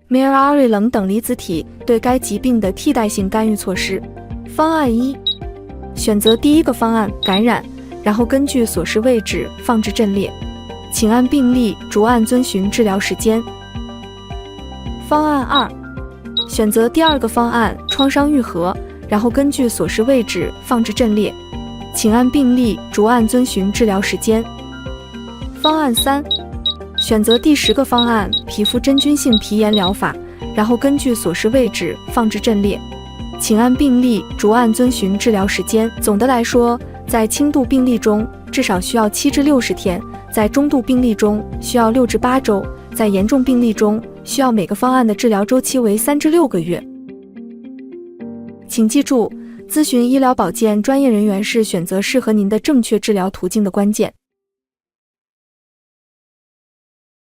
Mirari 冷等离子体对该疾病的替代性干预措施。方案1，选择第一个方案，感染，然后根据所示位置放置阵列，请按病例逐案遵循治疗时间。方案2，选择第二个方案，创伤愈合，然后根据所示位置放置阵列，请按病例逐案遵循治疗时间。方案3，选择第10个方案，皮肤真菌性皮炎疗法，然后根据所示位置放置阵列，请按病例逐案遵循治疗时间。总的来说，在轻度病例中至少需要7至60天，在中度病例中需要6至8周，在严重病例中需要每个方案的治疗周期为3至6个月。请记住，咨询医疗保健专业人员是选择适合您的正确治疗途径的关键。